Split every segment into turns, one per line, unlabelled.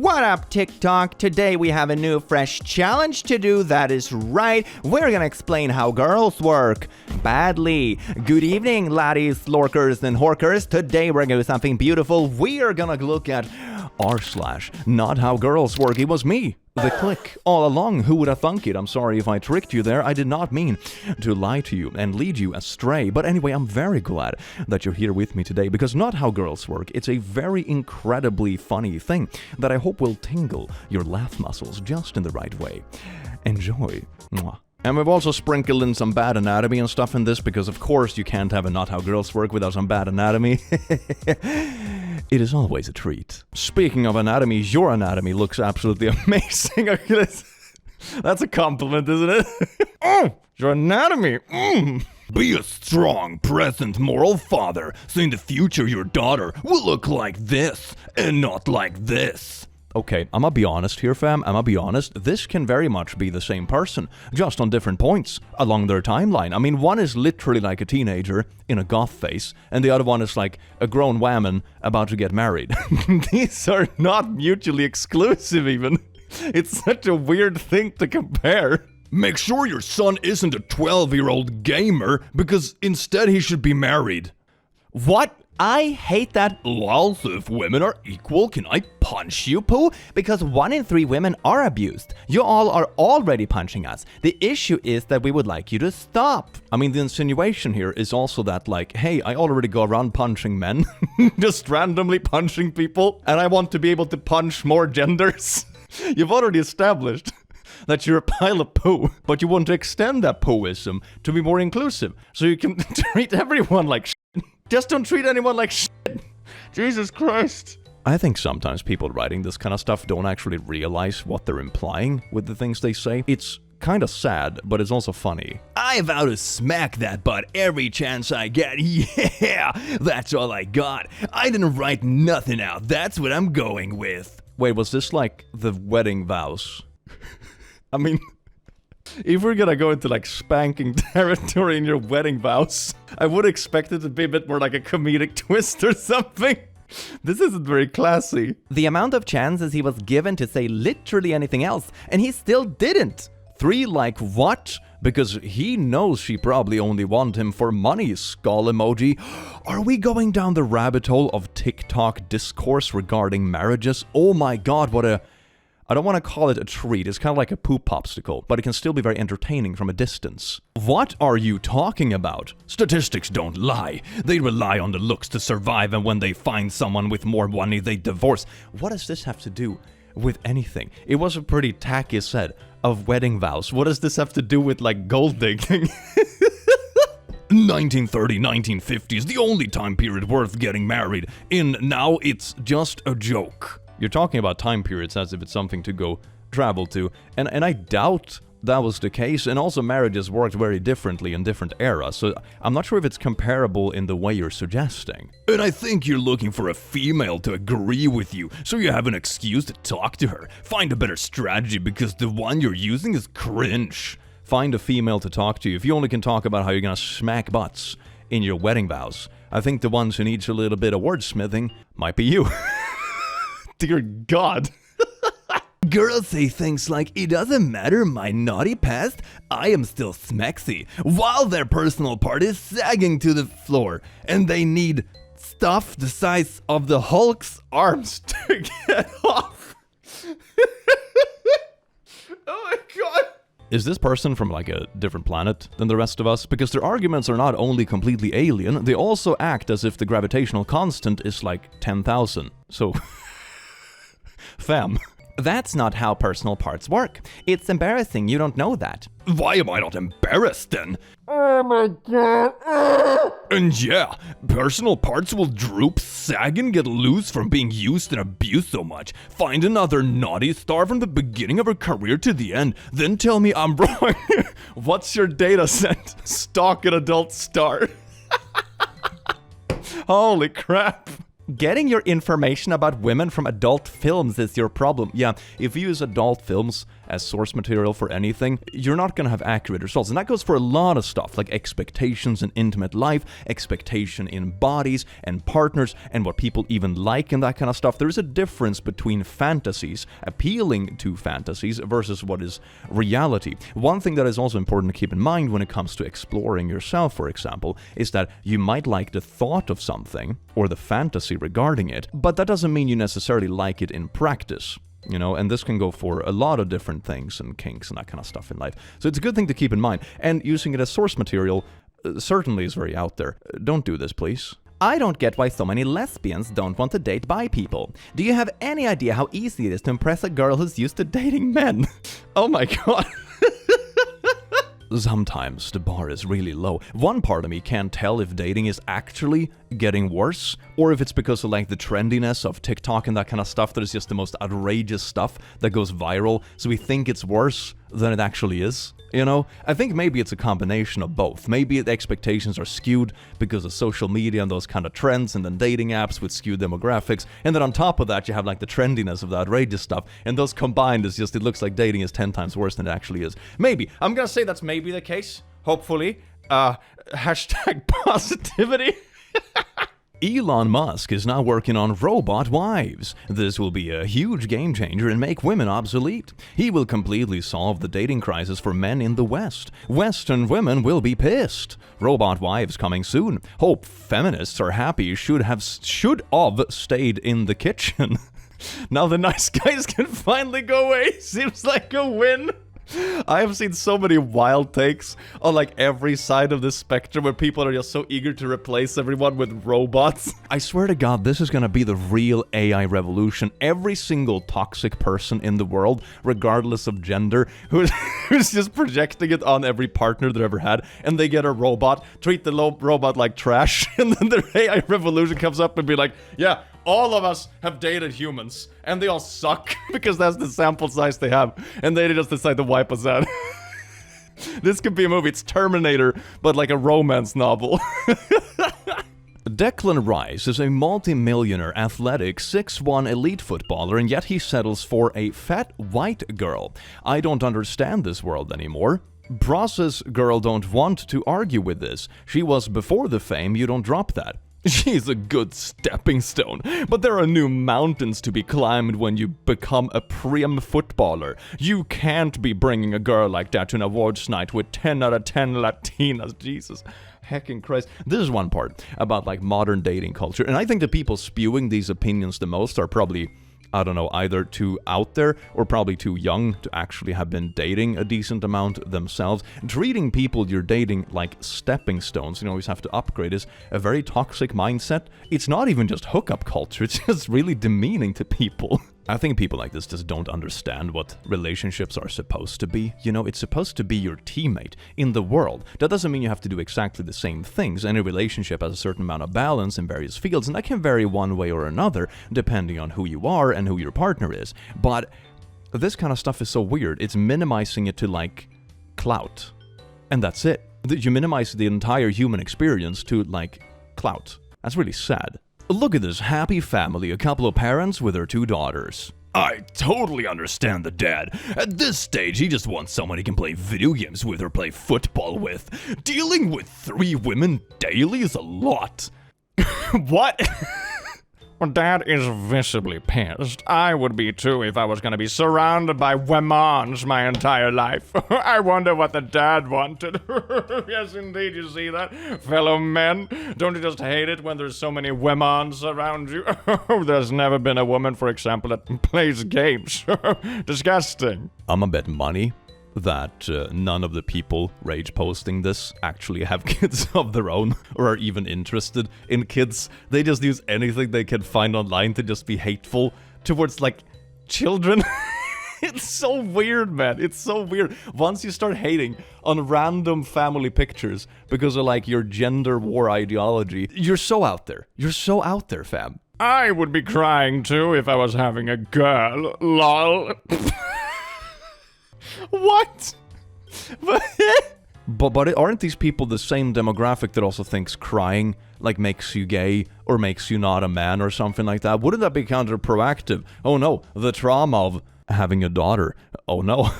What up, TikTok? Today we have a new fresh challenge to do. That is right. We're gonna explain how girls work. Badly. Good evening, laddies, lorkers, and horkers. Today we're gonna do something beautiful. We are gonna look at r/not how girls work. It was me. The click. All along, who would have thunk it? I'm sorry if I tricked you there. I did not mean to lie to you and lead you astray. But anyway, I'm very glad that you're here with me today because Not How Girls Work, it's a very incredibly funny thing that I hope will tingle your laugh muscles just in the right way. Enjoy. Mwah. And we've also sprinkled in some bad anatomy and stuff in this because of course you can't have a Not How Girls Work without some bad anatomy. It is always a treat. Speaking of anatomy, your anatomy looks absolutely amazing. That's a compliment, isn't it? Oh, your anatomy. Be a strong, present, moral father, so in the future your daughter will look like this and not like this. Okay, I'm gonna be honest here, fam. I'm gonna be honest. This can very much be the same person, just on different points along their timeline. I mean, one is literally like a teenager in a goth face, and the other one is like a grown woman about to get married. These are not mutually exclusive, even. It's such a weird thing to compare. Make sure your son isn't a 12-year-old gamer, because instead he should be married. What? I hate that. Well, if women are equal, can I punch you, Pooh? Because 1 in 3 women are abused. You all are already punching us. The issue is that we would like you to stop. I mean, the insinuation here is also that, like, hey, I already go around punching men. Just randomly punching people. And I want to be able to punch more genders. You've already established that you're a pile of poo, but you want to extend that pooism to be more inclusive. So you can treat everyone like shit. Just don't treat anyone like shit. Jesus Christ. I think sometimes people writing this kind of stuff don't actually realize what they're implying with the things they say. It's kind of sad, but it's also funny. I vow to smack that butt every chance I get. Yeah, that's all I got. I didn't write nothing out. That's what I'm going with. Wait, was this like the wedding vows? I mean, if we're gonna go into like spanking territory in your wedding vows, I would expect it to be a bit more like a comedic twist or something. This isn't very classy. The amount of chances he was given to say literally anything else, and he still didn't. 3 like what? Because he knows she probably only want him for money, skull emoji. Are we going down the rabbit hole of TikTok discourse regarding marriages? Oh my god, what a... I don't want to call it a treat, it's kind of like a poop popsicle, but it can still be very entertaining from a distance. What are you talking about? Statistics don't lie. They rely on the looks to survive, and when they find someone with more money, they divorce. What does this have to do with anything? It was a pretty tacky set of wedding vows. What does this have to do with, like, gold digging? 1930, 1950 is the only time period worth getting married in. Now it's just a joke. You're talking about time periods as if it's something to go travel to, and I doubt that was the case, and also marriages worked very differently in different eras, so I'm not sure if it's comparable in the way you're suggesting. And I think you're looking for a female to agree with you, so you have an excuse to talk to her. Find a better strategy, because the one you're using is cringe. Find a female to talk to you. If you only can talk about how you're gonna smack butts in your wedding vows, I think the ones who needs a little bit of wordsmithing might be you. Dear God. Girls say things like, it doesn't matter my naughty past, I am still smexy, while their personal part is sagging to the floor, and they need stuff the size of the Hulk's arms to get off. Oh my god. Is this person from like a different planet than the rest of us? Because their arguments are not only completely alien, they also act as if the gravitational constant is like 10,000. So... Fam. That's not how personal parts work. It's embarrassing you don't know that. Why am I not embarrassed then? Oh my god. And yeah, personal parts will droop, sag, and get loose from being used and abused so much. Find another naughty star from the beginning of her career to the end, then tell me I'm wrong. What's your data set? Stalk an adult star. Holy crap. Getting your information about women from adult films is your problem. Yeah, if you use adult films as source material for anything, you're not going to have accurate results. And that goes for a lot of stuff, like expectations in intimate life, expectation in bodies and partners, and what people even like and that kind of stuff. There's a difference between fantasies, appealing to fantasies, versus what is reality. One thing that is also important to keep in mind when it comes to exploring yourself, for example, is that you might like the thought of something, or the fantasy regarding it, but that doesn't mean you necessarily like it in practice. You know, and this can go for a lot of different things and kinks and that kind of stuff in life. So it's a good thing to keep in mind. And using it as source material certainly is very out there. Don't do this, please. I don't get why so many lesbians don't want to date bi people. Do you have any idea how easy it is to impress a girl who's used to dating men? Oh my god. Sometimes the bar is really low. One part of me can't tell if dating is actually getting worse, or if it's because of like the trendiness of TikTok and that kind of stuff that is just the most outrageous stuff that goes viral, so we think it's worse than it actually is. You know, I think maybe it's a combination of both. Maybe the expectations are skewed because of social media and those kind of trends, and then dating apps with skewed demographics, and then on top of that you have like the trendiness of the outrageous stuff, and those combined is just, it looks like dating is 10 times worse than it actually is. Maybe. I'm gonna say that's maybe the case. Hopefully. Hashtag positivity. Elon Musk is now working on robot wives. This will be a huge game changer and make women obsolete. He will completely solve the dating crisis for men in the West. Western women will be pissed. Robot wives coming soon. Hope feminists are happy should have stayed in the kitchen. Now the nice guys can finally go away. Seems like a win. I have seen so many wild takes on like every side of this spectrum where people are just so eager to replace everyone with robots. I swear to God, this is gonna be the real AI revolution. Every single toxic person in the world, regardless of gender, who's just projecting it on every partner they've ever had, and they get a robot, treat the robot like trash, and then their AI revolution comes up and be like, yeah, all of us have dated humans, and they all suck, because that's the sample size they have, and they just decide to wipe us out. This could be a movie. It's Terminator, but like a romance novel. Declan Rice is a multi-millionaire, athletic, 6'1" elite footballer, and yet he settles for a fat white girl. I don't understand this world anymore. Process girl don't want to argue with this. She was before the fame, you don't drop that. She's a good stepping stone, but there are new mountains to be climbed when you become a prim footballer. You can't be bringing a girl like that to an awards night with 10 out of 10 Latinas. Jesus heckin' Christ. This is one part about like modern dating culture, and I think the people spewing these opinions the most are probably, I don't know, either too out there or probably too young to actually have been dating a decent amount themselves. Treating people you're dating like stepping stones, you always have to upgrade, is a very toxic mindset. It's not even just hookup culture, it's just really demeaning to people. I think people like this just don't understand what relationships are supposed to be. You know, it's supposed to be your teammate in the world. That doesn't mean you have to do exactly the same things. Any relationship has a certain amount of balance in various fields, and that can vary one way or another, depending on who you are and who your partner is. But this kind of stuff is so weird. It's minimizing it to, like, clout. And that's it. You minimize the entire human experience to, like, clout. That's really sad. Look at this happy family, a couple of parents with their 2 daughters. I totally understand the dad. At this stage, he just wants someone he can play video games with or play football with. Dealing with 3 women daily is a lot. What? Well, Dad is visibly pissed. I would be too if I was gonna be surrounded by wemons my entire life. I wonder what the dad wanted. Yes, indeed, you see that? Fellow men, don't you just hate it when there's so many wemons around you? There's never been a woman, for example, that plays games. Disgusting. I'ma bet money that none of the people rage posting this actually have kids of their own or are even interested in kids. They just use anything they can find online to just be hateful towards, like, children. It's so weird, man. It's so weird. Once you start hating on random family pictures because of, like, your gender war ideology, you're so out there. You're so out there, fam. I would be crying too if I was having a girl. Lol. What? But aren't these people the same demographic that also thinks crying, like, makes you gay or makes you not a man or something like that? Wouldn't that be counterproactive? Oh no, the trauma of Having a daughter. Oh no.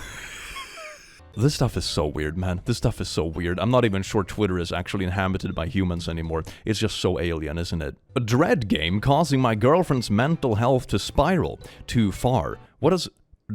This stuff is so weird, man. This stuff is so weird. I'm not even sure Twitter is actually inhabited by humans anymore. It's just so alien, isn't it? A dread game causing my girlfriend's mental health to spiral too far. What does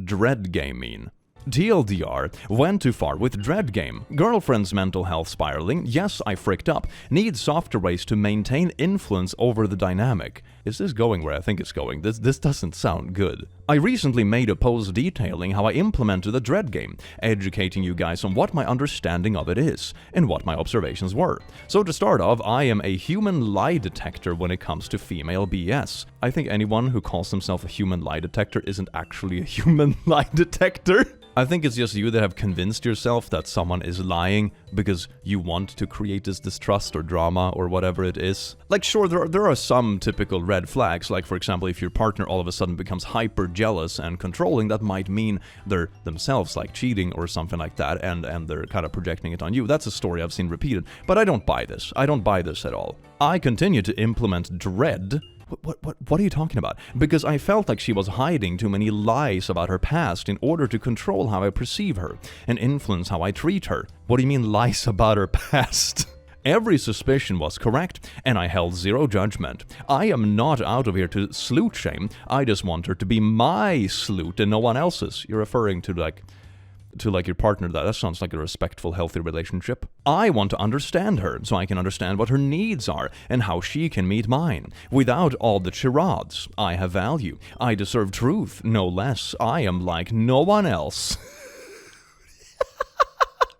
dread game mean? TLDR, went too far with dread game. Girlfriend's mental health spiraling. Yes, I fricked up. Need softer ways to maintain influence over the dynamic. Is this going where I think it's going? This doesn't sound good. I recently made a post detailing how I implemented the dread game, educating you guys on what my understanding of it is, and what my observations were. So to start off, I am a human lie detector when it comes to female BS. I think anyone who calls themselves a human lie detector isn't actually a human lie detector. I think it's just you that have convinced yourself that someone is lying because you want to create this distrust or drama or whatever it is. Like, sure, there are some typical red flags, like for example, if your partner all of a sudden becomes hyper jealous and controlling, that might mean they're themselves like cheating or something like that, and they're kind of projecting it on you. That's a story I've seen repeated, but I don't buy this. I don't buy this at all. I continue to implement dread. What are you talking about? Because I felt like she was hiding too many lies about her past in order to control how I perceive her and influence how I treat her. What do you mean lies about her past? Every suspicion was correct, and I held zero judgment. I am not out of here to sleut shame. I just want her to be my sleut and no one else's. You're referring to like your partner. That sounds like a respectful, healthy relationship. I want to understand her so I can understand what her needs are and how she can meet mine. Without all the charades, I have value. I deserve truth, no less. I am like no one else.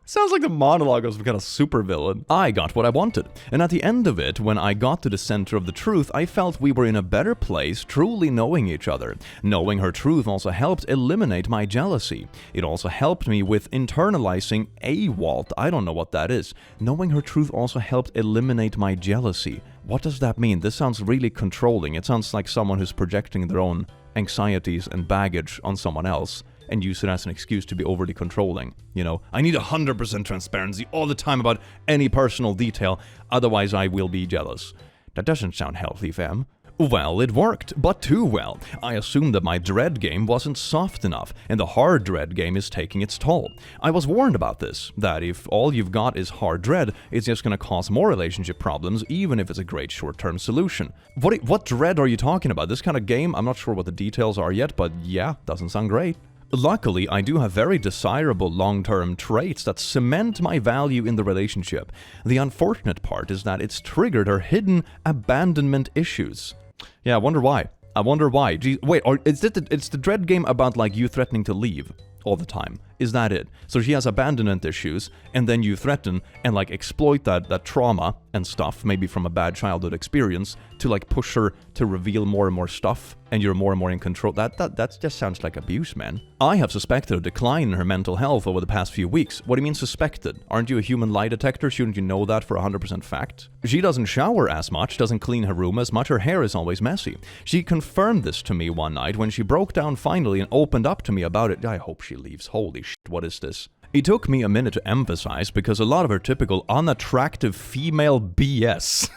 Sounds like the monologue of some kind of supervillain. I got what I wanted, and at the end of it, when I got to the center of the truth, I felt we were in a better place truly knowing each other. Knowing her truth also helped eliminate my jealousy. It also helped me with internalizing AWOLT. I don't know what that is. Knowing her truth also helped eliminate my jealousy. What does that mean? This sounds really controlling. It sounds like someone who's projecting their own anxieties and baggage on someone else and use it as an excuse to be overly controlling. You know, I need 100% transparency all the time about any personal detail, otherwise I will be jealous. That doesn't sound healthy, fam. Well, it worked, but too well. I assumed that my dread game wasn't soft enough, and the hard dread game is taking its toll. I was warned about this, that if all you've got is hard dread, it's just gonna cause more relationship problems, even if it's a great short-term solution. What dread are you talking about? This kind of game? I'm not sure what the details are yet, but yeah, doesn't sound great. Luckily, I do have very desirable long-term traits that cement my value in the relationship. The unfortunate part is that it's triggered her hidden abandonment issues. Yeah, I wonder why. Gee, wait, it's the dread game about like you threatening to leave all the time. Is that it? So she has abandonment issues, and then you threaten and like exploit that trauma and stuff, maybe from a bad childhood experience, to like push her to reveal more and more stuff, and you're more and more in control. That just sounds like abuse, man. I have suspected a decline in her mental health over the past few weeks. What do you mean suspected? Aren't you a human lie detector? Shouldn't you know that for 100% fact? She doesn't shower as much, doesn't clean her room as much, her hair is always messy. She confirmed this to me one night when she broke down finally and opened up to me about it. I hope she leaves. Holy shit, what is this? It took me a minute to emphasize because a lot of her typical unattractive female BS.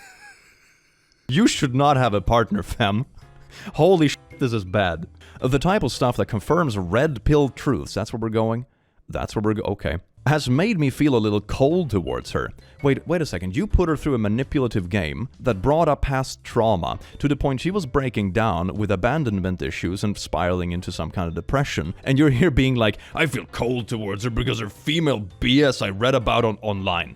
You should not have a partner, fam. Holy shit, this is bad. The type of stuff that confirms red pill truths, that's where we're going? Okay. Has made me feel a little cold towards her. Wait a second, you put her through a manipulative game that brought up past trauma to the point she was breaking down with abandonment issues and spiraling into some kind of depression, and you're here being like, I feel cold towards her because her female BS I read about online.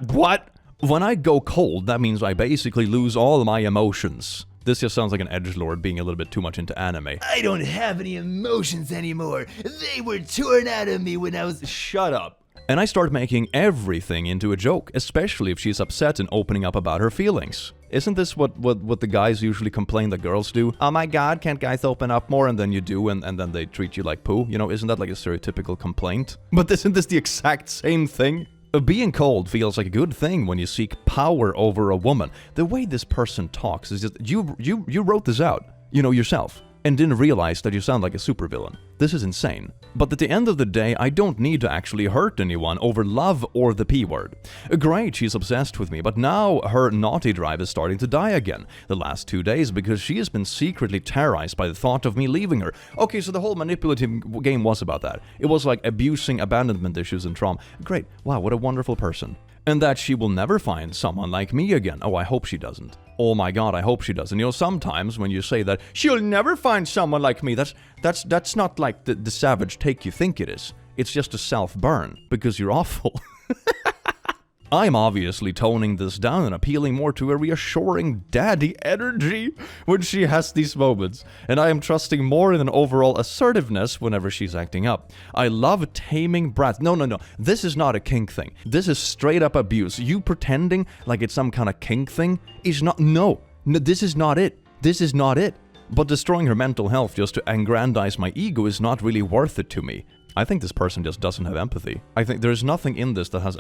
What? When I go cold, that means I basically lose all my emotions. This just sounds like an edgelord being a little bit too much into anime.
I don't have any emotions anymore. They were torn out of me when I was...
Shut up. And I start making everything into a joke, especially if she's upset and opening up about her feelings. Isn't this what the guys usually complain that girls do? Oh my god, can't guys open up more? And then you do, and then they treat you like poo? You know, isn't that like a stereotypical complaint? But isn't this the exact same thing? Being cold feels like a good thing when you seek power over a woman. The way this person talks is just, you wrote this out, you know, yourself.
and didn't realize that you sound like a supervillain. This is insane. But at the end of the day, I don't need to actually hurt anyone over love or the P word. Great, she's obsessed with me, but now her naughty drive is starting to die again the last 2 days because she has been secretly terrorized by the thought of me leaving her. Okay, so the whole manipulative game was about that. It was like abusing abandonment issues and trauma. Great, wow, what a wonderful person. And that she will never find someone like me again. Oh, I hope she doesn't. Oh my god, I hope she doesn't. You know, sometimes when you say that, she'll never find someone like me, that's not like the savage take you think it is. It's just a self-burn, because you're awful. I'm obviously toning this down and appealing more to a reassuring daddy energy when she has these moments, and I am trusting more in an overall assertiveness whenever she's acting up. I love taming brats. No, this is not a kink thing. This is straight up abuse. You pretending like it's some kind of kink thing is not, no, this is not it. This is not it. But destroying her mental health just to aggrandize my ego is not really worth it to me. I think this person just doesn't have empathy. I think there's nothing in this that has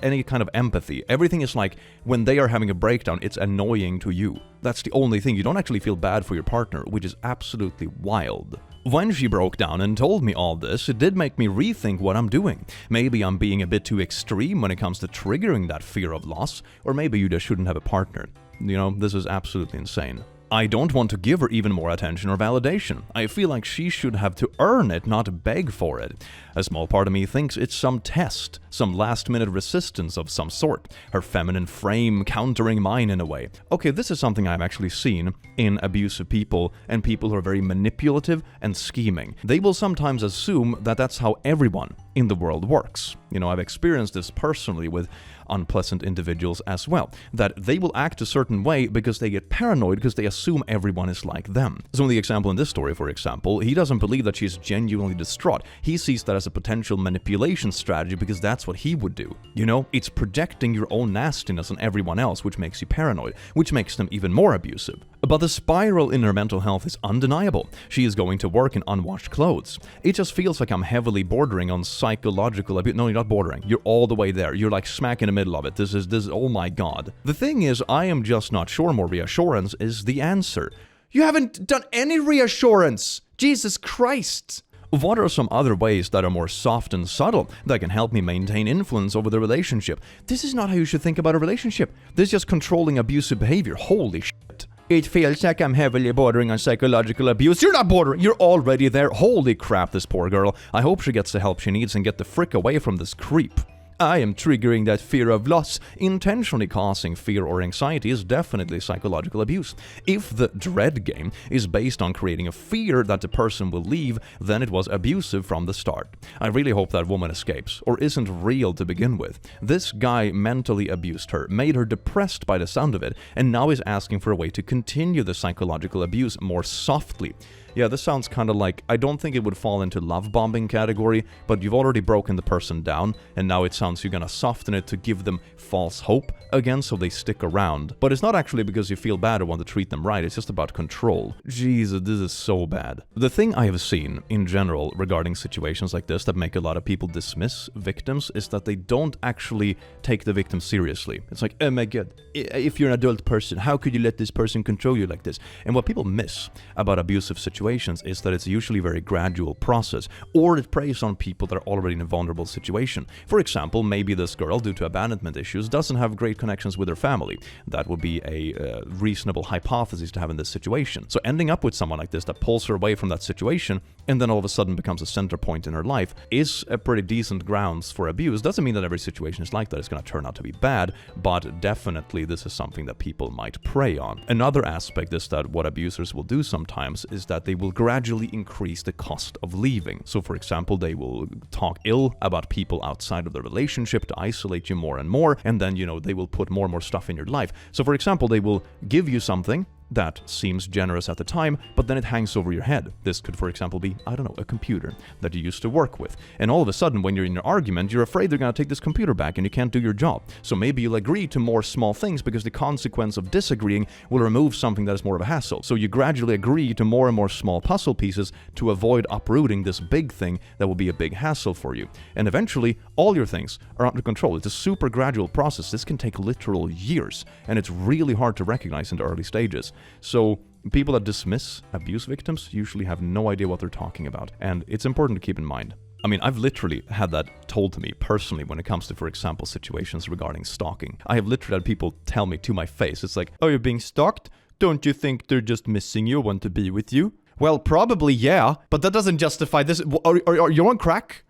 any kind of empathy. Everything is like, when they are having a breakdown, it's annoying to you. That's the only thing. You don't actually feel bad for your partner, which is absolutely wild. When she broke down and told me all this, it did make me rethink what I'm doing. Maybe I'm being a bit too extreme when it comes to triggering that fear of loss, or maybe you just shouldn't have a partner. You know, this is absolutely insane. I don't want to give her even more attention or validation. I feel like she should have to earn it, not beg for it. A small part of me thinks it's some test, some last-minute resistance of some sort, her feminine frame countering mine in a way. Okay, this is something I've actually seen in abusive people and people who are very manipulative and scheming. They will sometimes assume that that's how everyone in the world works. You know, I've experienced this personally with unpleasant individuals as well, that they will act a certain way because they get paranoid because they assume everyone is like them. So in the example in this story, for example, he doesn't believe that she's genuinely distraught. He sees that as a potential manipulation strategy because that's what he would do. You know, it's projecting your own nastiness on everyone else, which makes you paranoid, which makes them even more abusive. But the spiral in her mental health is undeniable. She is going to work in unwashed clothes. It just feels like I'm heavily bordering on psychological abuse. No, you're not bordering. You're all the way there. You're like smack in the middle of it. This is, oh my god. The thing is, I am just not sure more reassurance is the answer. You haven't done any reassurance! Jesus Christ! What are some other ways that are more soft and subtle that can help me maintain influence over the relationship? This is not how you should think about a relationship. This is just controlling abusive behavior. Holy shit. It feels like I'm heavily bordering on psychological abuse. You're not bordering. You're already there. Holy crap, this poor girl. I hope she gets the help she needs and get the frick away from this creep. I am triggering that fear of loss. Intentionally causing fear or anxiety is definitely psychological abuse. If the dread game is based on creating a fear that the person will leave, then it was abusive from the start. I really hope that woman escapes, or isn't real to begin with. This guy mentally abused her, made her depressed by the sound of it, and now is asking for a way to continue the psychological abuse more softly. Yeah, this sounds kind of like, I don't think it would fall into love bombing category, but you've already broken the person down, and now it sounds you're gonna soften it to give them false hope again so they stick around. But it's not actually because you feel bad or want to treat them right, it's just about control. Jesus, this is so bad. The thing I have seen in general regarding situations like this that make a lot of people dismiss victims is that they don't actually take the victim seriously. It's like, oh my god, if you're an adult person, how could you let this person control you like this? And what people miss about abusive situations is that it's usually a very gradual process, or it preys on people that are already in a vulnerable situation. For example, maybe this girl, due to abandonment issues, doesn't have great connections with her family. That would be a reasonable hypothesis to have in this situation. So ending up with someone like this that pulls her away from that situation and then all of a sudden becomes a center point in her life is a pretty decent grounds for abuse. Doesn't mean that every situation is like that. It's going to turn out to be bad, but definitely this is something that people might prey on. Another aspect is that what abusers will do sometimes is that they will gradually increase the cost of leaving. So for example, they will talk ill about people outside of the relationship to isolate you more and more, and then, you know, they will put more and more stuff in your life. So for example, they will give you something that seems generous at the time, but then it hangs over your head. This could, for example, be, I don't know, a computer that you used to work with. And all of a sudden, when you're in an argument, you're afraid they're going to take this computer back and you can't do your job. So maybe you'll agree to more small things because the consequence of disagreeing will remove something that is more of a hassle. So you gradually agree to more and more small puzzle pieces to avoid uprooting this big thing that will be a big hassle for you. And eventually, all your things are under control. It's a super gradual process. This can take literal years, and it's really hard to recognize in the early stages. So People that dismiss abuse victims usually have no idea what they're talking about, and it's important to keep in mind. I mean, I've literally had that told to me personally when it comes to, for example, situations regarding stalking. I have literally had people tell me to my face, it's like, oh, you're being stalked? Don't you think they're just missing you, want to be with you? Well, probably, yeah, but that doesn't justify this. Are you on crack?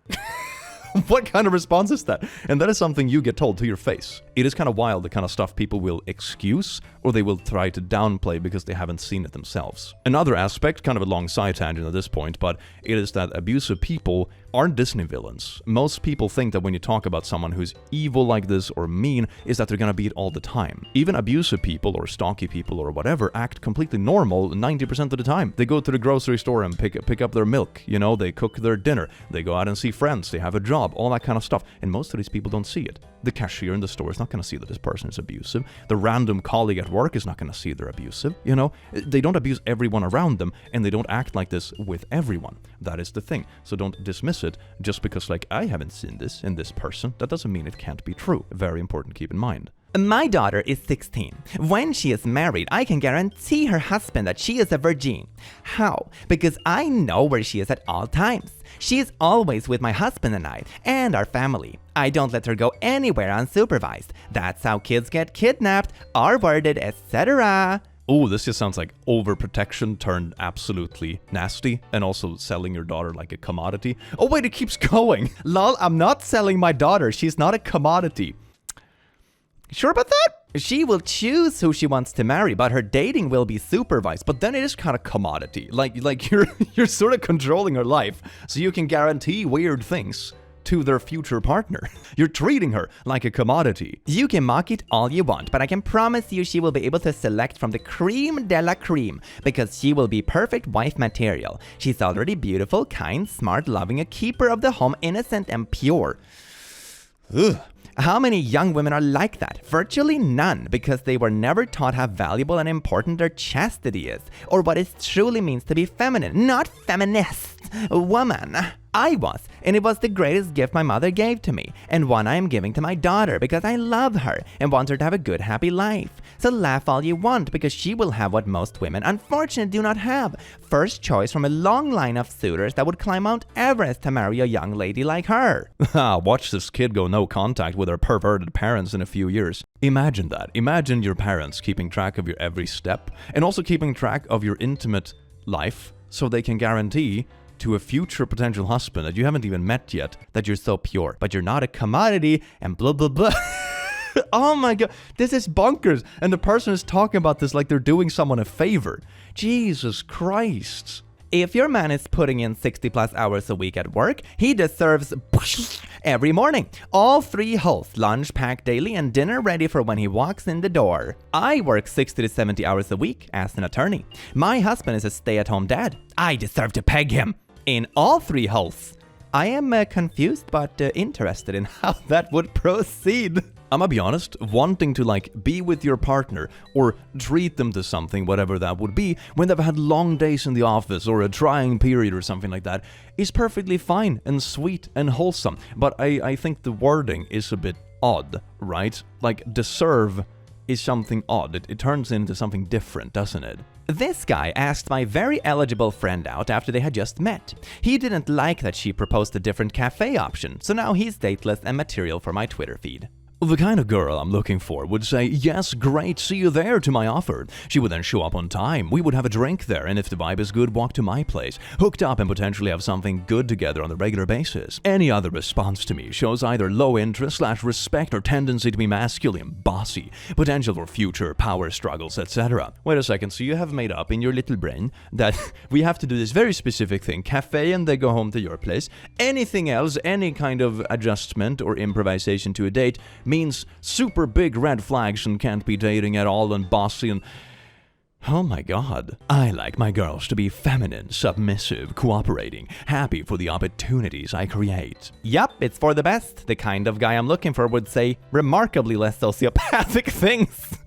What kind of response is that? And that is something you get told to your face. It is kind of wild, the kind of stuff people will excuse or they will try to downplay because they haven't seen it themselves. Another aspect, kind of a long side tangent at this point, but it is that abusive people aren't Disney villains. Most people think that when you talk about someone who's evil like this or mean, is that they're gonna be it all the time. Even abusive people or stalky people or whatever act completely normal 90% of the time. They go to the grocery store and pick up their milk, you know, they cook their dinner, they go out and see friends, they have a job, all that kind of stuff. And most of these people don't see it. The cashier in the store is not going to see that this person is abusive. The random colleague at work is not going to see they're abusive. You know, they don't abuse everyone around them, and they don't act like this with everyone. That is the thing. So don't dismiss it just because, like, I haven't seen this in this person. That doesn't mean it can't be true. Very important to keep in mind.
My daughter is 16. When she is married, I can guarantee her husband that she is a virgin. How? Because I know where she is at all times. She is always with my husband and I, and our family. I don't let her go anywhere unsupervised. That's how kids get kidnapped, R-worded, etc.
Oh, this just sounds like overprotection turned absolutely nasty, and also selling your daughter like a commodity. Oh wait, it keeps going.
Lol, I'm not selling my daughter. She's not a commodity. Sure about that? She will choose who she wants to marry, but her dating will be supervised.
But then it is kind of commodity. Like you're sort of controlling her life, so you can guarantee weird things to their future partner. You're treating her like a commodity.
You can mock it all you want, but I can promise you she will be able to select from the cream de la cream, because she will be perfect wife material. She's already beautiful, kind, smart, loving, a keeper of the home, innocent and pure. Ugh. How many young women are like that? Virtually none, because they were never taught how valuable and important their chastity is, or what it truly means to be feminine, not feminist. Woman. I was, and it was the greatest gift my mother gave to me, and one I am giving to my daughter because I love her and want her to have a good, happy life. So laugh all you want, because she will have what most women unfortunately do not have. First choice from a long line of suitors that would climb Mount Everest to marry a young lady like her.
Watch this kid go no contact with her perverted parents in a few years. Imagine that. Imagine your parents keeping track of your every step, and also keeping track of your intimate life, so they can guarantee to a future potential husband that you haven't even met yet that you're so pure, but you're not a commodity, and blah blah blah. Oh my god, this is bonkers, and the person is talking about this like they're doing someone a favor. Jesus Christ.
If your man is putting in 60 plus hours a week at work, he deserves every morning. All 3 holes, lunch packed daily and dinner ready for when he walks in the door. I work 60 to 70 hours a week as an attorney. My husband is a stay-at-home dad. I deserve to peg him in all 3 holes. I am confused but interested in how that would proceed.
I'm gonna be honest, wanting to like be with your partner or treat them to something, whatever that would be, when they've had long days in the office or a trying period or something like that, is perfectly fine and sweet and wholesome. But I think the wording is a bit odd, right? Like deserve is something odd. It turns into something different, doesn't it?
This guy asked my very eligible friend out after they had just met. He didn't like that she proposed a different cafe option, so now he's dateless and material for my Twitter feed.
The kind of girl I'm looking for would say, yes, great, see you there, to my offer. She would then show up on time, we would have a drink there, and if the vibe is good, walk to my place, hooked up and potentially have something good together on a regular basis. Any other response to me shows either low interest / respect or tendency to be masculine, bossy, potential for future power struggles, etc. Wait a second, so you have made up in your little brain that we have to do this very specific thing, cafe and they go home to your place. Anything else, any kind of adjustment or improvisation to a date, means super big red flags and can't be dating at all and bossy and... Oh my god. I like my girls to be feminine, submissive, cooperating, happy for the opportunities I create.
Yup, it's for the best. The kind of guy I'm looking for would say remarkably less sociopathic things.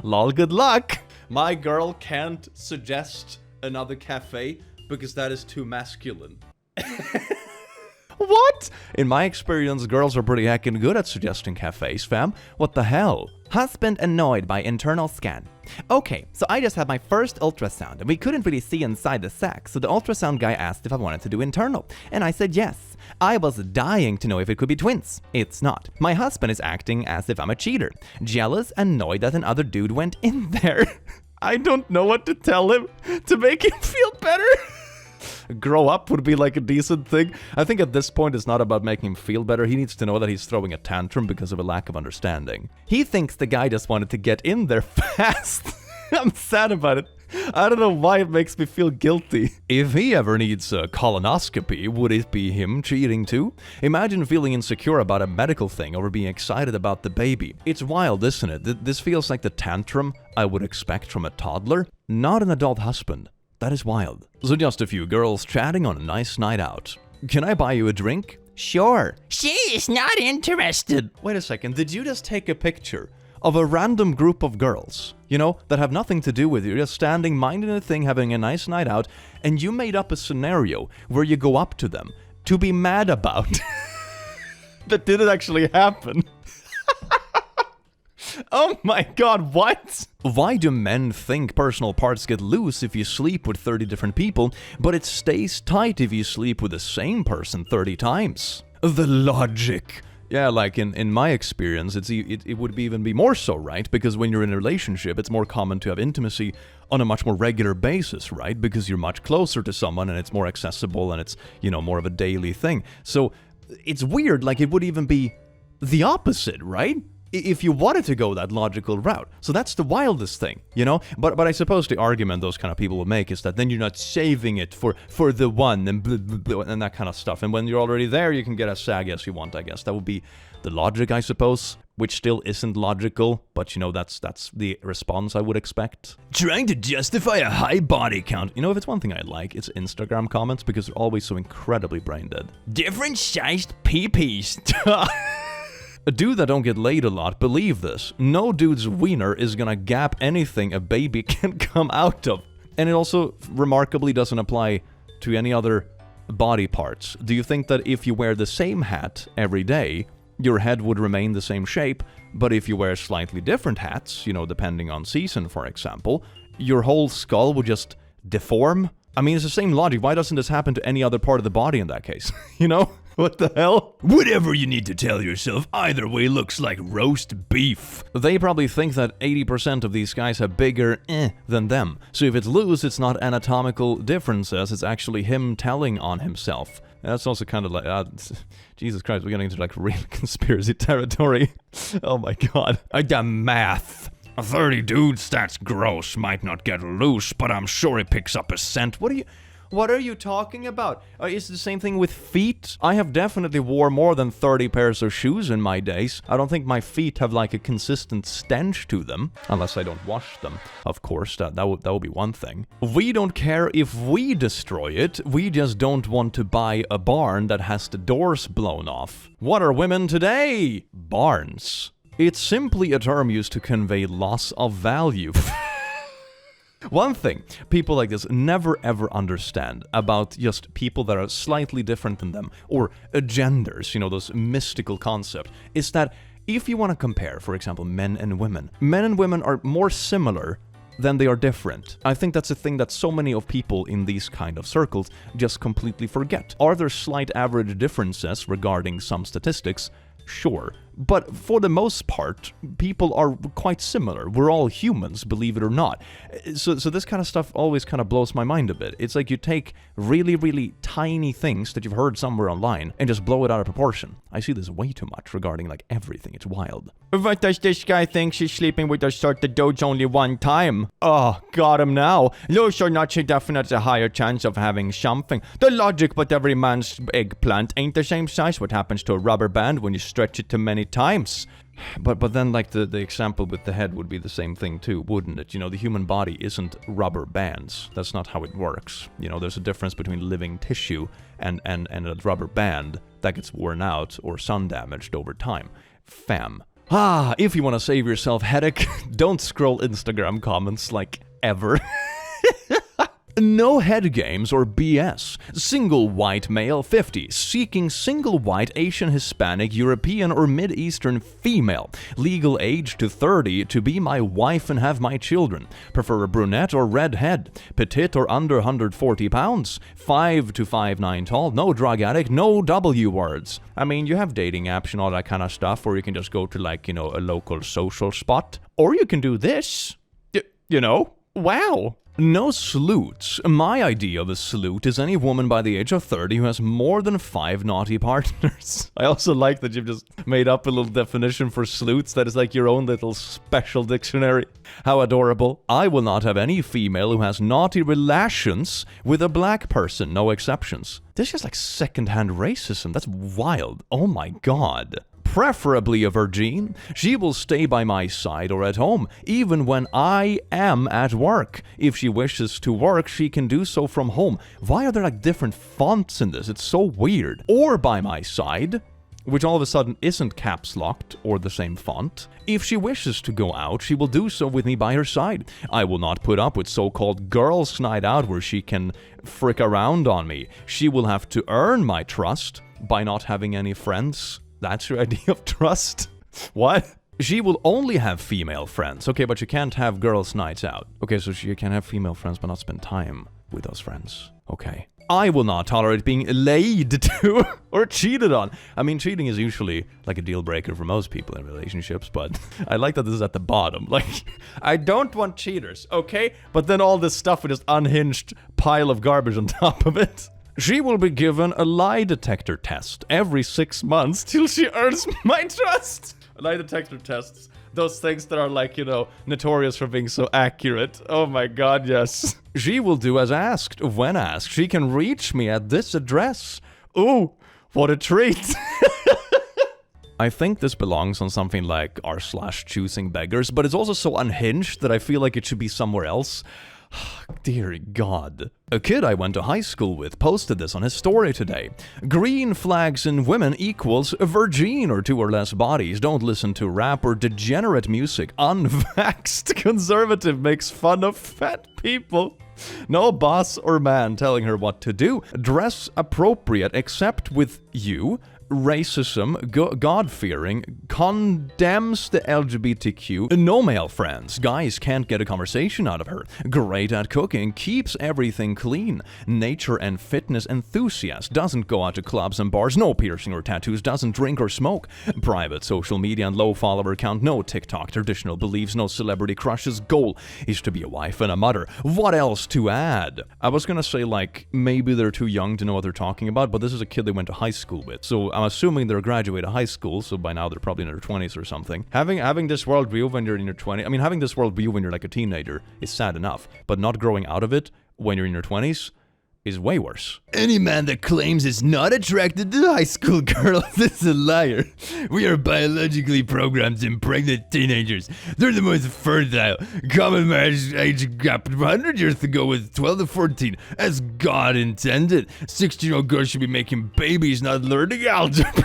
Lol, good luck.
My girl can't suggest another cafe because that is too masculine. What? In my experience, girls are pretty heckin' good at suggesting cafes, fam. What the hell?
Husband annoyed by internal scan. Okay, so I just had my first ultrasound and we couldn't really see inside the sac, so the ultrasound guy asked if I wanted to do internal, and I said yes. I was dying to know if it could be twins. It's not. My husband is acting as if I'm a cheater, jealous, annoyed that another dude went in there. I don't know what to tell him to make him feel better.
Grow up would be like a decent thing. I think at this point it's not about making him feel better. He needs to know that he's throwing a tantrum because of a lack of understanding.
He thinks the guy just wanted to get in there fast.
I'm sad about it. I don't know why it makes me feel guilty. If he ever needs a colonoscopy, would it be him cheating too? Imagine feeling insecure about a medical thing or being excited about the baby. It's wild, isn't it? This feels like the tantrum I would expect from a toddler, not an adult husband. That is wild. So just a few girls chatting on a nice night out. Can I buy you a drink?
Sure.
She is not interested.
Wait a second, did you just take a picture of a random group of girls, you know, that have nothing to do with you, just standing, minding a thing, having a nice night out, and you made up a scenario where you go up to them to be mad about? That didn't actually happen. Oh my god, what? Why do men think personal parts get loose if you sleep with 30 different people, but it stays tight if you sleep with the same person 30 times? The logic. Yeah, like in my experience, it would even be more so, right? Because when you're in a relationship, it's more common to have intimacy on a much more regular basis, right? Because you're much closer to someone and it's more accessible and it's, you know, more of a daily thing. So it's weird, like it would even be the opposite, right? If you wanted to go that logical route. So that's the wildest thing, you know? But I suppose the argument those kind of people will make is that then you're not saving it for the one and blah, blah, blah, and that kind of stuff. And when you're already there, you can get as saggy as you want, I guess. That would be the logic, I suppose, which still isn't logical, but you know, that's the response I would expect. Trying to justify a high body count. You know, if it's one thing I like, it's Instagram comments, because they're always so incredibly brain dead.
Different sized pee-pees.
A dude that don't get laid a lot, believe this. No dude's wiener is gonna gap anything a baby can come out of. And it also remarkably doesn't apply to any other body parts. Do you think that if you wear the same hat every day, your head would remain the same shape, but if you wear slightly different hats, you know, depending on season, for example, your whole skull would just deform? I mean, it's the same logic. Why doesn't this happen to any other part of the body in that case? You know? What the hell?
Whatever you need to tell yourself, either way looks like roast beef.
They probably think that 80% of these guys have bigger than them. So if it's loose, it's not anatomical differences, it's actually him telling on himself. That's also kind of like, Jesus Christ, we're getting into like real conspiracy territory. Oh my god.
I done math. 30 dudes, that's gross, might not get loose, but I'm sure it picks up a scent.
What are you talking about? It's the same thing with feet. I have definitely wore more than 30 pairs of shoes in my days. I don't think my feet have like a consistent stench to them, unless I don't wash them. Of course, that would be one thing. We don't care if we destroy it. We just don't want to buy a barn that has the doors blown off. What are women today? Barns. It's simply a term used to convey loss of value. One thing people like this never ever understand about just people that are slightly different than them, or genders, you know, those mystical concepts, is that if you want to compare, for example, men and women are more similar than they are different. I think that's a thing that so many of people in these kind of circles just completely forget. Are there slight average differences regarding some statistics? Sure. But for the most part, people are quite similar. We're all humans, believe it or not. So this kind of stuff always kind of blows my mind a bit. It's like you take really, really tiny things that you've heard somewhere online and just blow it out of proportion. I see this way too much regarding like everything. It's wild.
What does this guy think? She's sleeping with her sort the dudes only one time? Oh, got him now. Loose or not, she definitely has a higher chance of having something. The logic, but every man's eggplant ain't the same size. What happens to a rubber band when you stretch it too many times?
But then like the example with the head would be the same thing too, wouldn't it? You know, the human body isn't rubber bands. That's not how it works. You know, there's a difference between living tissue and a rubber band that gets worn out or sun damaged over time. Fam. If you want to save yourself headache, don't scroll Instagram comments like ever. No head games or BS. Single white male 50, seeking single white Asian, Hispanic, European or Mid-Eastern female. Legal age to 30 to be my wife and have my children. Prefer a brunette or redhead. Petite or under 140 pounds. 5 to 5'9" tall. No drug addict. No W words. I mean, you have dating apps and all that kind of stuff, or you can just go to like, a local social spot. Or you can do this. Wow. No salutes. My idea of a salute is any woman by the age of 30 who has more than 5 naughty partners. I also like that you've just made up a little definition for salutes that is like your own little special dictionary. How adorable. I will not have any female who has naughty relations with a black person, no exceptions. This is like secondhand racism. That's wild. Oh my god. Preferably a virgin. She will stay by my side or at home, even when I am at work. If she wishes to work, she can do so from home. Why are there like different fonts in this? It's so weird. Or by my side, which all of a sudden isn't caps locked or the same font. If she wishes to go out, she will do so with me by her side. I will not put up with so-called girls' night out where she can frick around on me. She will have to earn my trust by not having any friends. That's your idea of trust? What? She will only have female friends. Okay, but you can't have girls' nights out. Okay, so she can have female friends but not spend time with those friends. Okay. I will not tolerate being laid to or cheated on. I mean, cheating is usually like a deal breaker for most people in relationships, but I like that this is at the bottom. Like, I don't want cheaters, okay? But then all this stuff with this unhinged pile of garbage on top of it. She will be given a lie detector test every 6 months till she earns my trust. Lie detector tests. Those things that are like, notorious for being so accurate. Oh my god, yes. She will do as asked, when asked. She can reach me at this address. Ooh, what a treat. I think this belongs on something like r/choosing beggars, but it's also so unhinged that I feel like it should be somewhere else. Dear God. A kid I went to high school with posted this on his story today. Green flags in women equals a virgin or 2 or less bodies. Don't listen to rap or degenerate music. Unvaxxed conservative makes fun of fat people. No boss or man telling her what to do. Dress appropriate except with you. Racism, God-fearing, condemns the LGBTQ, no male friends, guys can't get a conversation out of her, great at cooking, keeps everything clean, nature and fitness enthusiast, doesn't go out to clubs and bars, no piercing or tattoos, doesn't drink or smoke, private social media and low follower count, no TikTok, traditional beliefs, no celebrity crushes, goal is to be a wife and a mother. What else to add? I was gonna say like, maybe they're too young to know what they're talking about, but this is a kid they went to high school with, so I'm assuming they're graduated high school, so by now they're probably in their 20s or something. Having this worldview when you're in your 20s, I mean, having this worldview when you're like a teenager is sad enough, but not growing out of it when you're in your 20s is way worse. Any man that claims is not attracted to high school girls is a liar. We are biologically programmed to impregnate teenagers. They're the most fertile. Common marriage age gap 100 years ago was 12 to 14, as God intended. 16-year-old girls should be making babies, not learning algebra.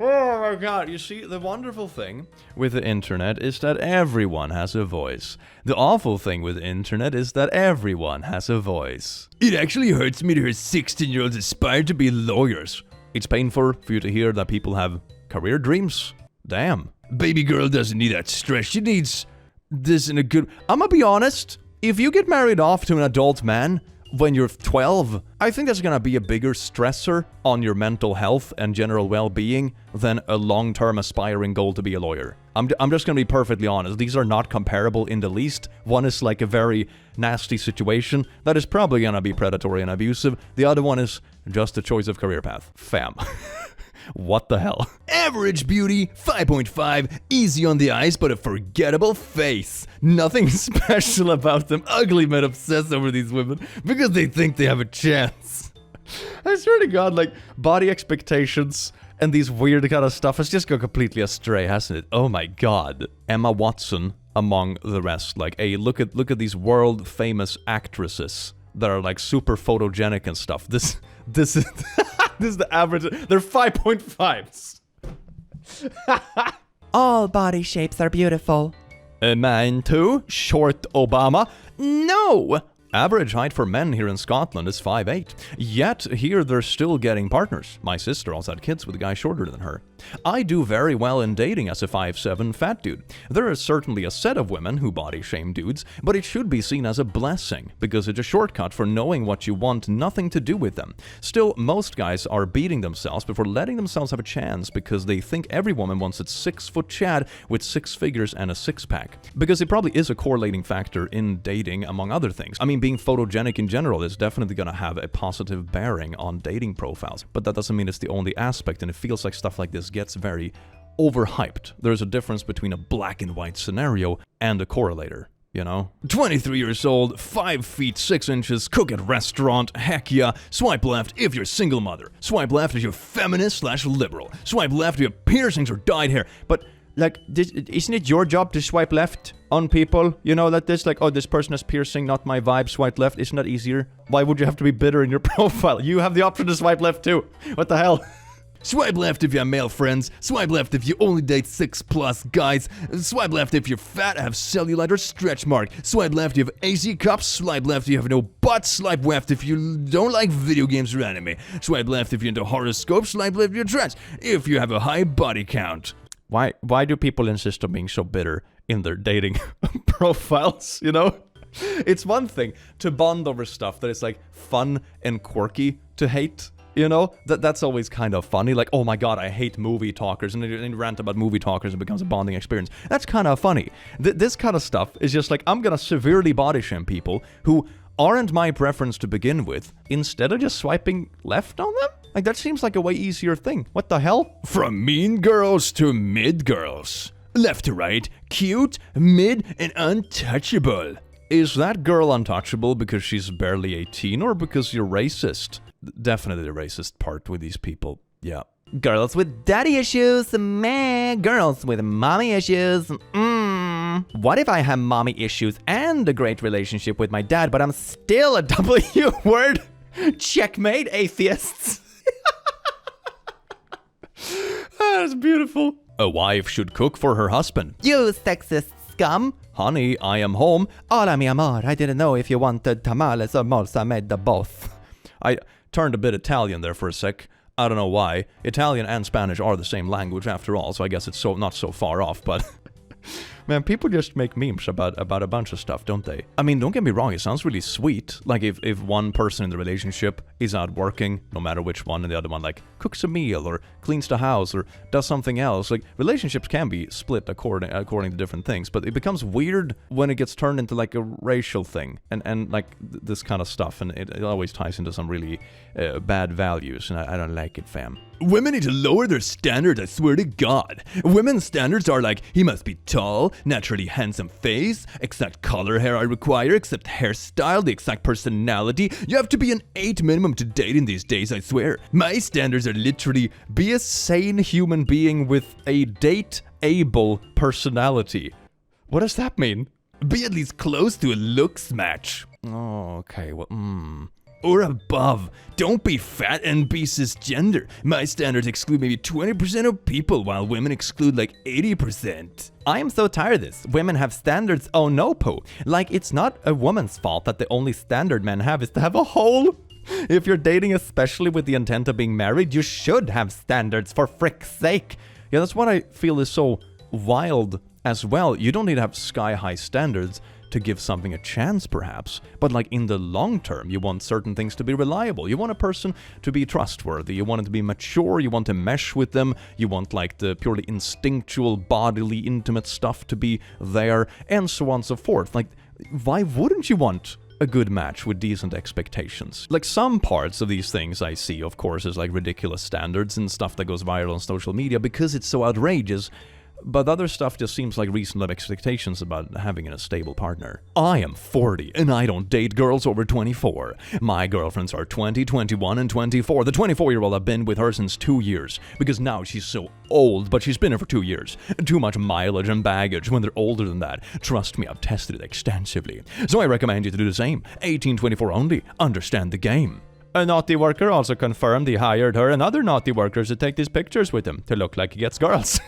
Oh my god. You see, the wonderful thing with the internet is that everyone has a voice. The awful thing with the internet is that everyone has a voice. It actually hurts me to hear 16-year-olds aspire to be lawyers. It's painful for you to hear that people have career dreams. Damn. Baby girl doesn't need that stress. She needs this in a good... I'm gonna be honest. If you get married off to an adult man when you're 12, I think that's gonna be a bigger stressor on your mental health and general well-being than a long-term aspiring goal to be a lawyer. I'm just gonna be perfectly honest. These are not comparable in the least. One is like a very nasty situation that is probably gonna be predatory and abusive. The other one is just a choice of career path. Fam. What the hell? Average beauty, 5.5, easy on the eyes but a forgettable face. Nothing special about them. Ugly men obsess over these women because they think they have a chance. I swear to God, like, body expectations and these weird kind of stuff has just gone completely astray, hasn't it? Oh my God. Emma Watson among the rest. Like, hey, look at these world famous actresses that are like super photogenic and stuff. This is this is the average. They're 5.5s.
All body shapes are beautiful.
Mine too. Short Obama. No! Average height for men here in Scotland is 5'8". Yet, here they're still getting partners. My sister also had kids with a guy shorter than her. I do very well in dating as a 5'7" fat dude. There is certainly a set of women who body shame dudes, but it should be seen as a blessing, because it's a shortcut for knowing what you want nothing to do with them. Still, most guys are beating themselves before letting themselves have a chance because they think every woman wants a 6-foot Chad with 6 figures and a six-pack. Because it probably is a correlating factor in dating, among other things. I mean, being photogenic in general is definitely going to have a positive bearing on dating profiles, but that doesn't mean it's the only aspect, and it feels like stuff like this gets very overhyped. There's a difference between a black and white scenario and a correlator, you know? 23 years old, 5 feet 6 inches, cook at restaurant, heck yeah. Swipe left if you're single mother. Swipe left if you're feminist/liberal. Swipe left if you have piercings or dyed hair.
But, like, isn't it your job to swipe left on people? You know, that this, like, oh, this person has piercing, not my vibe, swipe left. Isn't that easier? Why would you have to be bitter in your profile? You have the option to swipe left too. What the hell?
Swipe left if you have male friends. Swipe left if you only date 6+ guys. Swipe left if you're fat, have cellulite or stretch mark. Swipe left if you have AC cups. Swipe left if you have no butt. Swipe left if you don't like video games or anime. Swipe left if you're into horoscopes. Swipe left if you're trans. If you have a high body count.
Why do people insist on being so bitter in their dating profiles, you know? It's one thing to bond over stuff that is like fun and quirky to hate, you know? That's always kind of funny, like, oh my god, I hate movie talkers, and then you rant about movie talkers and it becomes a bonding experience. That's kind of funny. This kind of stuff is just like, I'm gonna severely body shame people who aren't my preference to begin with, instead of just swiping left on them? Like, that seems like a way easier thing. What the hell?
From mean girls to mid girls. Left to right, cute, mid, and untouchable.
Is that girl untouchable because she's barely 18 or because you're racist? Definitely the racist part with these people. Yeah.
Girls with daddy issues, meh. Girls with mommy issues, What if I have mommy issues and a great relationship with my dad, but I'm still a W word? Checkmate, atheists.
That's beautiful. A wife should cook for her husband.
You sexist scum.
Honey, I am home.
Hola, mi amor. I didn't know if you wanted tamales or moles. I made the both.
I turned a bit Italian there for a sec. I don't know why. Italian and Spanish are the same language after all, so I guess it's not so far off, but... Man, people just make memes about a bunch of stuff, don't they? I mean, don't get me wrong, it sounds really sweet. Like, if one person in the relationship is out working, no matter which one, and the other one, like, cooks a meal, or cleans the house, or does something else. Like, relationships can be split according to different things, but it becomes weird when it gets turned into, like, a racial thing, and like, this kind of stuff, and it always ties into some really bad values, and I don't like it, fam.
Women need to lower their standards, I swear to God. Women's standards are like, he must be tall, naturally handsome face, exact color hair I require, exact hairstyle, the exact personality. You have to be an 8 minimum to date in these days, I swear. My standards are literally,
be a sane human being with a date-able personality. What does that mean?
Be at least close to a looks match.
Oh, okay, well,
Or above. Don't be fat and be cisgender. My standards exclude maybe 20% of people, while women exclude like 80%.
I am so tired of this. Women have standards, oh no, po. Like, it's not a woman's fault that the only standard men have is to have a hole. If you're dating, especially with the intent of being married, you should have standards, for frick's sake.
Yeah, that's what I feel is so wild as well. You don't need to have sky-high standards to give something a chance, perhaps, but like in the long term, you want certain things to be reliable. You want a person to be trustworthy. You want it to be mature. You want to mesh with them. You want like the purely instinctual, bodily, intimate stuff to be there, and so on and so forth. Like, why wouldn't you want a good match with decent expectations? Like, some parts of these things I see, of course, is like ridiculous standards and stuff that goes viral on social media because it's so outrageous. But other stuff just seems like reasonable expectations about having a stable partner. I am 40, and I don't date girls over 24. My girlfriends are 20, 21, and 24. The 24-year-old I've been with her since 2 years, because now she's so old, but she's been here for 2 years. Too much mileage and baggage when they're older than that. Trust me, I've tested it extensively. So I recommend you to do the same. 18-24 only. Understand the game.
A naughty worker also confirmed he hired her and other naughty workers to take these pictures with him to look like he gets girls.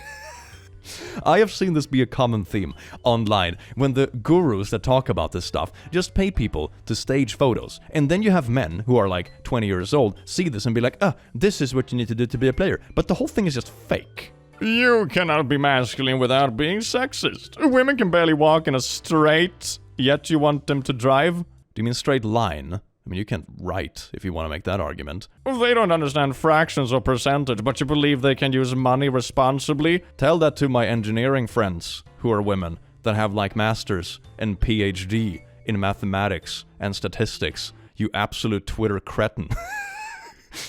I have seen this be a common theme online when the gurus that talk about this stuff just pay people to stage photos. And then you have men who are like 20 years old see this and be like, this is what you need to do to be a player. But the whole thing is just fake.
You cannot be masculine without being sexist. Women can barely walk in a straight, yet you want them to drive?
Do you mean straight line? I mean, you can't write if you want to make that argument.
They don't understand fractions or percentage, but you believe they can use money responsibly?
Tell that to my engineering friends who are women that have like masters and PhD in mathematics and statistics. You absolute Twitter cretin.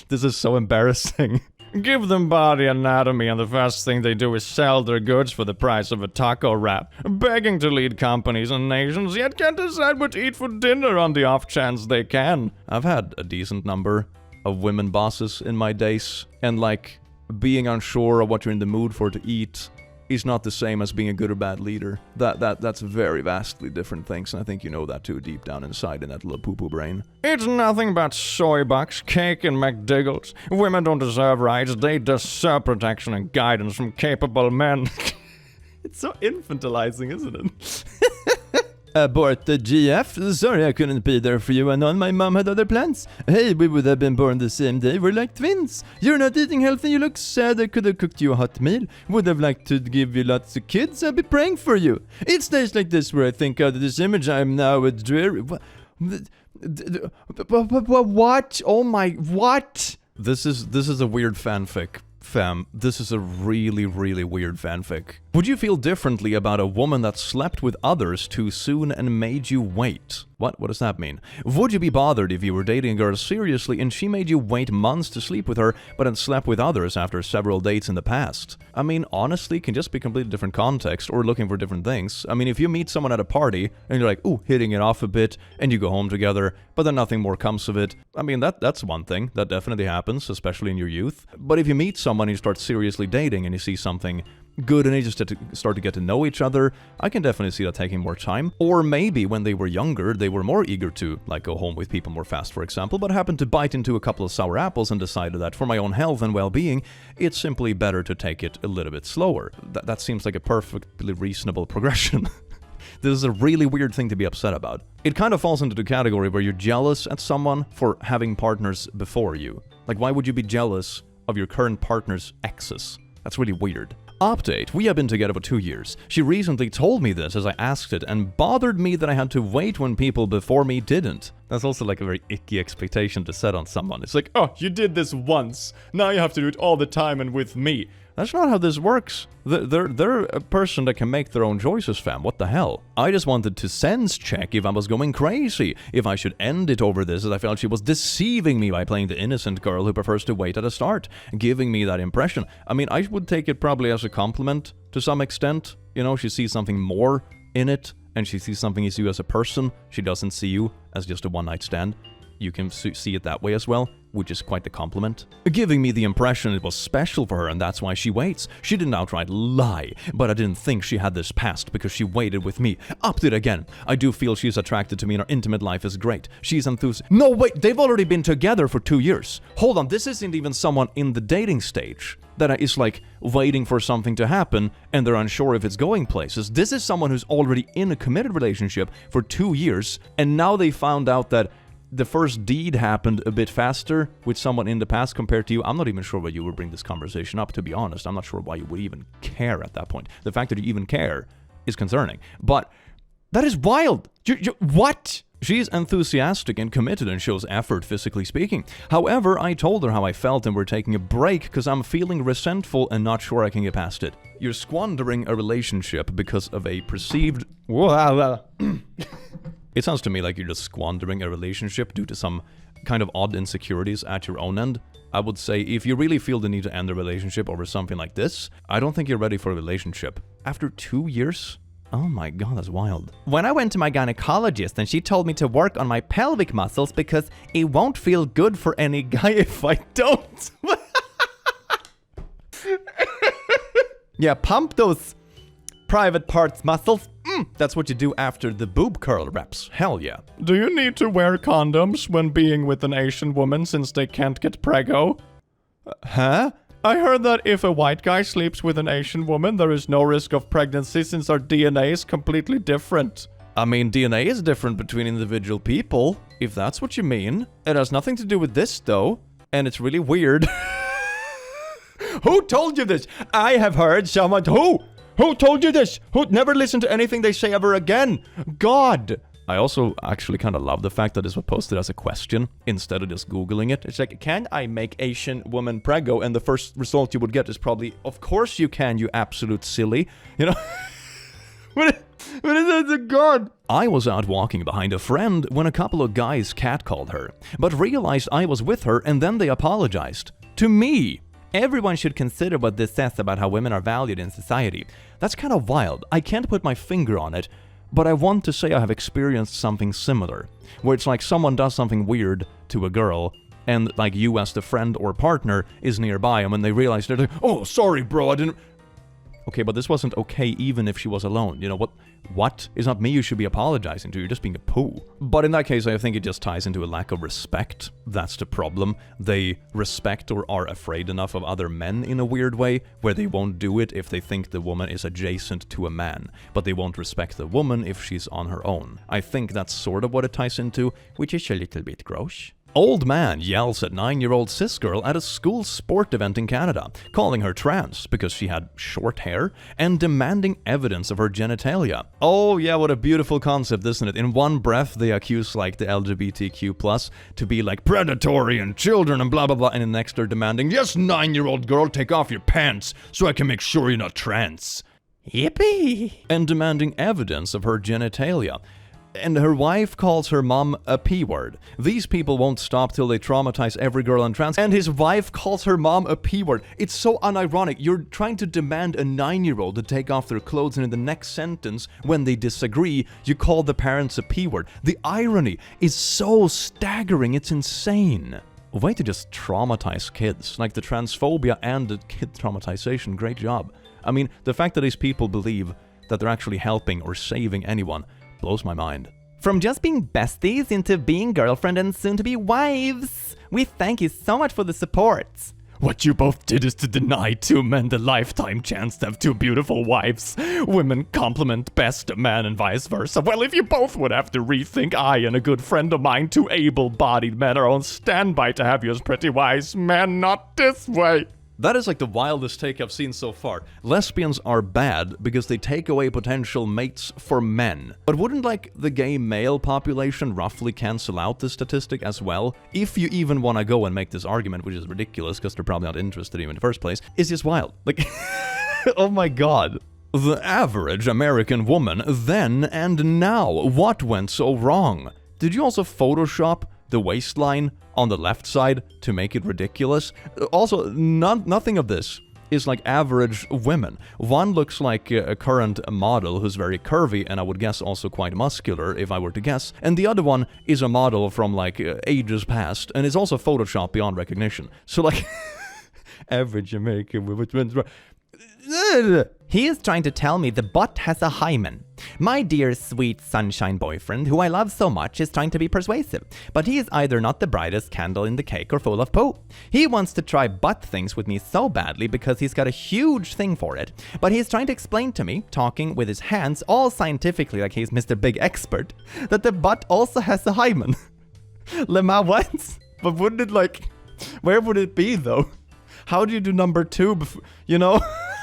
This is so embarrassing.
Give them body anatomy and the first thing they do is sell their goods for the price of a taco wrap, begging to lead companies and nations, yet can't decide what to eat for dinner on the off chance they can.
I've had a decent number of women bosses in my days, and like being unsure of what you're in the mood for to eat is not the same as being a good or bad leader. That's very vastly different things, and I think you know that too deep down inside in that little poo-poo brain.
It's nothing but soy bucks, cake, and McDiggles. Women don't deserve rights, they deserve protection and guidance from capable men.
It's so infantilizing, isn't it?
Abort the GF. Sorry I couldn't be there for you, Anon. My mom had other plans. Hey, we would have been born the same day. We're like twins. You're not eating healthy. You look sad. I could have cooked you a hot meal. Would have liked to give you lots of kids. I'll be praying for you. It's days like this where I think out of this image I'm now a dreary... What? Oh my... What?
This is a weird fanfic. Fam, this is a really, really weird fanfic. Would you feel differently about a woman that slept with others too soon and made you wait? What does that mean? Would you be bothered if you were dating a girl seriously and she made you wait months to sleep with her, but then slept with others after several dates in the past? I mean, honestly, it can just be completely different context or looking for different things. I mean, if you meet someone at a party and you're like, ooh, hitting it off a bit, and you go home together, but then nothing more comes of it, I mean, that's one thing. That definitely happens, especially in your youth. But if you meet someone and you start seriously dating and you see something good and they just start to get to know each other, I can definitely see that taking more time. Or maybe when they were younger, they were more eager to like go home with people more fast, for example, but happened to bite into a couple of sour apples and decided that for my own health and well-being, it's simply better to take it a little bit slower. That seems like a perfectly reasonable progression. This is a really weird thing to be upset about. It kind of falls into the category where you're jealous at someone for having partners before you. Like, why would you be jealous of your current partner's exes? That's really weird. Update, we have been together for 2 years. She recently told me this as I asked it and bothered me that I had to wait when people before me didn't. That's also like a very icky expectation to set on someone. It's like,
Oh, you did this once. Now you have to do it all the time and with me.
that's not how this works. They're a person that can make their own choices, fam. What the hell? I just wanted to sense check if I was going crazy, if I should end it over this, as I felt she was deceiving me by playing the innocent girl who prefers to wait at the start, giving me that impression. I mean, I would take it probably as a compliment to some extent. You know, she sees something more in it, and she sees something as you as a person. She doesn't see you as just a one-night stand. You can see it that way as well, which is quite the compliment. Giving me the impression it was special for her and that's why she waits. She didn't outright lie, but I didn't think she had this past because she waited with me. Upped it again. I do feel she's attracted to me and our intimate life is great. She's enthusiastic. No, wait, they've already been together for 2 years. Hold on, this isn't even someone in the dating stage that is like waiting for something to happen and they're unsure if it's going places. This is someone who's already in a committed relationship for 2 years and now they found out that the first deed happened a bit faster with someone in the past compared to you. I'm not even sure why you would bring this conversation up, to be honest. I'm not sure why you would even care at that point. The fact that you even care is concerning. But that is wild. What? She's enthusiastic and committed and shows effort, physically speaking. However, I told her how I felt and we're taking a break because I'm feeling resentful and not sure I can get past it. You're squandering a relationship because of a perceived... It sounds to me like you're just squandering a relationship due to some kind of odd insecurities at your own end. I would say if you really feel the need to end the relationship over something like this, I don't think you're ready for a relationship. After 2 years? Oh my god, that's wild.
When I went to my gynecologist and she told me to work on my pelvic muscles because it won't feel good for any guy if I don't. Yeah, pump those private parts muscles. That's what you do after the boob curl reps. Hell yeah.
Do you need to wear condoms when being with an Asian woman since they can't get preggo?
Huh?
I heard that if a white guy sleeps with an Asian woman, there is no risk of pregnancy since our DNA is completely different.
I mean, DNA is different between individual people, if that's what you mean.
It has nothing to do with this, though.
And it's really weird.
Who told you this? I have heard someone... Who told you this? Who never listened to anything they say ever again? God!
I also actually kind of love the fact that this was posted as a question instead of just Googling it.
It's like, can I make Asian woman preggo? And the first result you would get is probably, of course you can, you absolute silly. You know? What is that? God?
I was out walking behind a friend when a couple of guys catcalled her, but realized I was with her and then they apologized. To me!
Everyone should consider what this says about how women are valued in society.
That's kind of wild. I can't put my finger on it, but I want to say I have experienced something similar, where it's like someone does something weird to a girl, and like you as the friend or partner is nearby, and when they realize they're like, oh, sorry bro, I didn't... Okay, but this wasn't okay even if she was alone. You know, what? It's not me you should be apologizing to, you're just being a poo. But in that case, I think it just ties into a lack of respect. That's the problem. They respect or are afraid enough of other men in a weird way, where they won't do it if they think the woman is adjacent to a man, but they won't respect the woman if she's on her own. I think that's sort of what it ties into, which is a little bit gross. Old man yells at 9-year-old cis girl at a school sport event in Canada, calling her trans because she had short hair, and demanding evidence of her genitalia. Oh yeah, what a beautiful concept, isn't it? In one breath, they accuse like the LGBTQ+ to be like predatory and children and blah blah blah, and in the next they're demanding, yes, 9-year-old girl, take off your pants so I can make sure you're not trans.
Yippee!
And demanding evidence of her genitalia. And her wife calls her mom a P-word. These people won't stop till they traumatize every girl on trans. And his wife calls her mom a P-word. It's so unironic. You're trying to demand a 9-year-old to take off their clothes, and in the next sentence, when they disagree, you call the parents a P-word. The irony is so staggering, it's insane. A way to just traumatize kids. Like the transphobia and the kid traumatization, great job. I mean, the fact that these people believe that they're actually helping or saving anyone blows my mind.
From just being besties into being girlfriend and soon to be wives. We thank you so much for the support.
What you both did is to deny 2 men the lifetime chance to have 2 beautiful wives. Women complement best a man and vice versa. Well, if you both would have to rethink, I and a good friend of mine, 2 able-bodied men, are on standby to have you as pretty wise men, not this way.
That is like the wildest take I've seen so far. Lesbians are bad because they take away potential mates for men. But wouldn't like the gay male population roughly cancel out this statistic as well? If you even want to go and make this argument, which is ridiculous because they're probably not interested in the first place, it's just wild. Like, oh my god. The average American woman then and now. What went so wrong? Did you also Photoshop the waistline on the left side to make it ridiculous? Also, nothing of this is like average women. One looks like a current model who's very curvy and I would guess also quite muscular if I were to guess. And the other one is a model from like ages past and is also Photoshop beyond recognition. So like, average American women.
He is trying to tell me the butt has a hymen. My dear sweet sunshine boyfriend, who I love so much, is trying to be persuasive, but he is either not the brightest candle in the cake or full of poo. He wants to try butt things with me so badly because he's got a huge thing for it, but he's trying to explain to me, talking with his hands all scientifically like he's Mr. Big Expert, that the butt also has a hymen. Lemma, what? But wouldn't it like... Where would it be though? How do you do number 2 before... You know?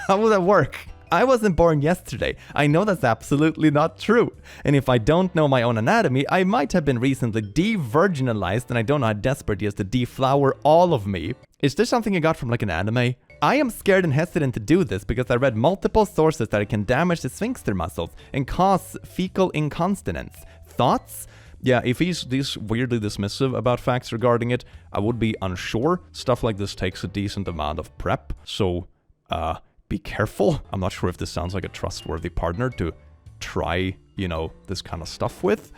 How will that work? I wasn't born yesterday. I know that's absolutely not true. And if I don't know my own anatomy, I might have been recently de-virginalized and I don't know how desperate he is to deflower all of me. Is this something you got from like an anime? I am scared and hesitant to do this because I read multiple sources that it can damage the sphincter muscles and cause fecal incontinence. Thoughts? Yeah, if he's this weirdly dismissive about facts regarding it, I would be unsure. Stuff like this takes a decent amount of prep, so, be careful. I'm not sure if this sounds like a trustworthy partner to try, you know, this kind of stuff with.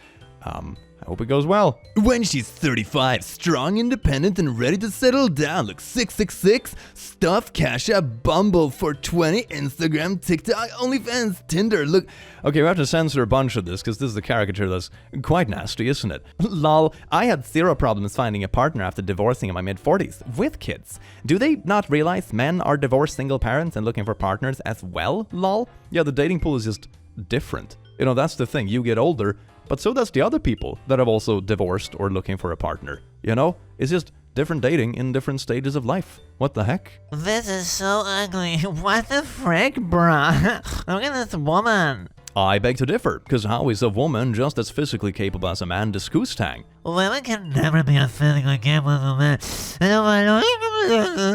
I hope it goes well.
When she's 35, strong, independent, and ready to settle down. Look, 666, Stuff, Cash App, Bumble, 420, Instagram, TikTok, OnlyFans, Tinder. Look,
Okay, we have to censor a bunch of this because this is a caricature that's quite nasty, isn't it? Lol, I had zero problems finding a partner after divorcing in my mid-40s with kids. Do they not realize men are divorced single parents and looking for partners as well? Lol. Yeah, the dating pool is just different. You know, that's the thing. You get older, but so does the other people that have also divorced or looking for a partner. You know, it's just different dating in different stages of life. What the heck?
This is so ugly. What the frick, bruh? Look at this woman.
I beg to differ, because how is a woman just as physically capable as a man discourse tang?
Women can never be as physically capable as a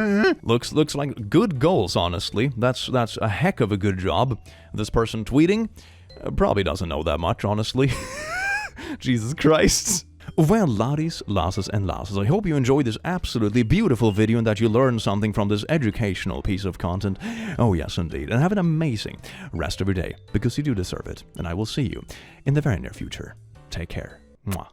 man.
Looks like good goals, honestly. That's a heck of a good job. This person tweeting probably doesn't know that much, honestly. Jesus Christ. Well, laddies, lasses, and lasses, I hope you enjoyed this absolutely beautiful video and that you learned something from this educational piece of content. Oh yes, indeed. And have an amazing rest of your day, because you do deserve it. And I will see you in the very near future. Take care. Mwah.